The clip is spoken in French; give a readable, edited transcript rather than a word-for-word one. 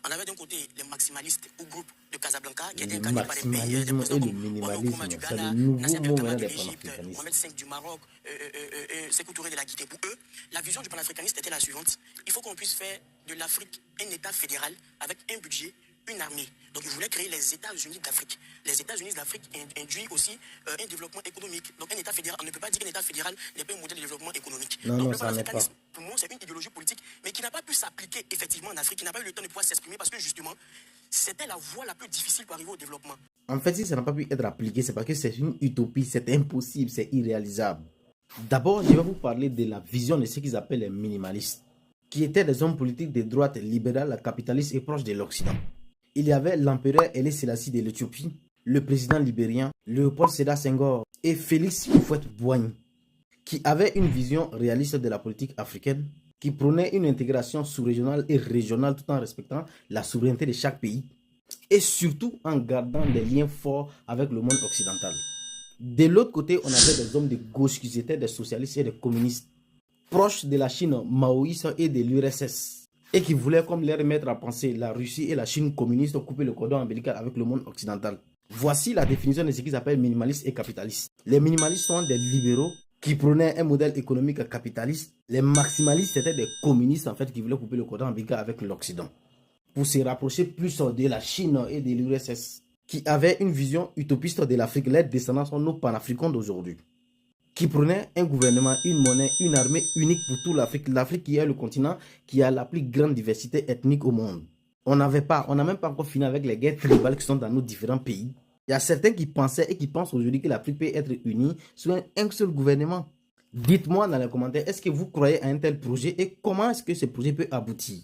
On avait d'un côté les maximalistes ou groupes de Casablanca qui étaient Le incarnés par des pays, des maximalisme présidents et le comme Kwame Nkrumah minimalisme, du c'est le Ghana, nouveau Nasser mot Abdel maintenant de des l'Égypte, panafricanistes. Mohamed V du Maroc, Sékou Touré de la Guinée. Pour eux, la vision du panafricaniste était la suivante. Il faut qu'on puisse faire de l'Afrique un État fédéral avec un budget, une armée. Donc ils voulaient créer les États-Unis d'Afrique. Les États-Unis d'Afrique induit aussi un développement économique. Donc un État fédéral, on ne peut pas dire qu'un État fédéral n'est pas un modèle de développement économique. Non, Donc non, le ça n'est pas. panafricanisme, pour moi, c'est une idéologie politique, mais qui n'a pas pu s'appliquer effectivement en Afrique, qui n'a pas eu le temps de pouvoir s'exprimer parce que justement, c'était la voie la plus difficile pour arriver au développement. En fait, si ça n'a pas pu être appliqué, c'est parce que c'est une utopie, c'est impossible, c'est irréalisable. D'abord, je vais vous parler de la vision de ce qu'ils appellent les minimalistes, qui étaient des hommes politiques de droite libérale, capitalistes et proches de l'Occident. Il y avait l'empereur Haile Selassie de l'Éthiopie, le président libérien Léopold Sédar Senghor et Félix Houphouët-Boigny, qui avaient une vision réaliste de la politique africaine, qui prônait une intégration sous-régionale et régionale tout en respectant la souveraineté de chaque pays et surtout en gardant des liens forts avec le monde occidental. De l'autre côté, on avait des hommes de gauche qui étaient des socialistes et des communistes, proches de la Chine maoïste et de l'URSS, et qui voulaient, comme leur maître à penser, la Russie et la Chine communiste couper le cordon ombilical avec le monde occidental. Voici la définition de ce qu'ils appellent minimalistes et capitalistes. Les minimalistes sont des libéraux qui prônaient un modèle économique capitaliste. Les maximalistes étaient des communistes en fait qui voulaient couper le cordon ombilical avec l'Occident pour se rapprocher plus de la Chine et de l'URSS, qui avaient une vision utopiste de l'Afrique. Les descendants sont nos panafricains d'aujourd'hui, qui prenaient un gouvernement, une monnaie, une armée unique pour toute l'Afrique. L'Afrique qui est le continent qui a la plus grande diversité ethnique au monde. On n'a même pas encore fini avec les guerres tribales qui sont dans nos différents pays. Il y a certains qui pensaient et qui pensent aujourd'hui que l'Afrique peut être unie sous un seul gouvernement. Dites-moi dans les commentaires, est-ce que vous croyez à un tel projet et comment est-ce que ce projet peut aboutir?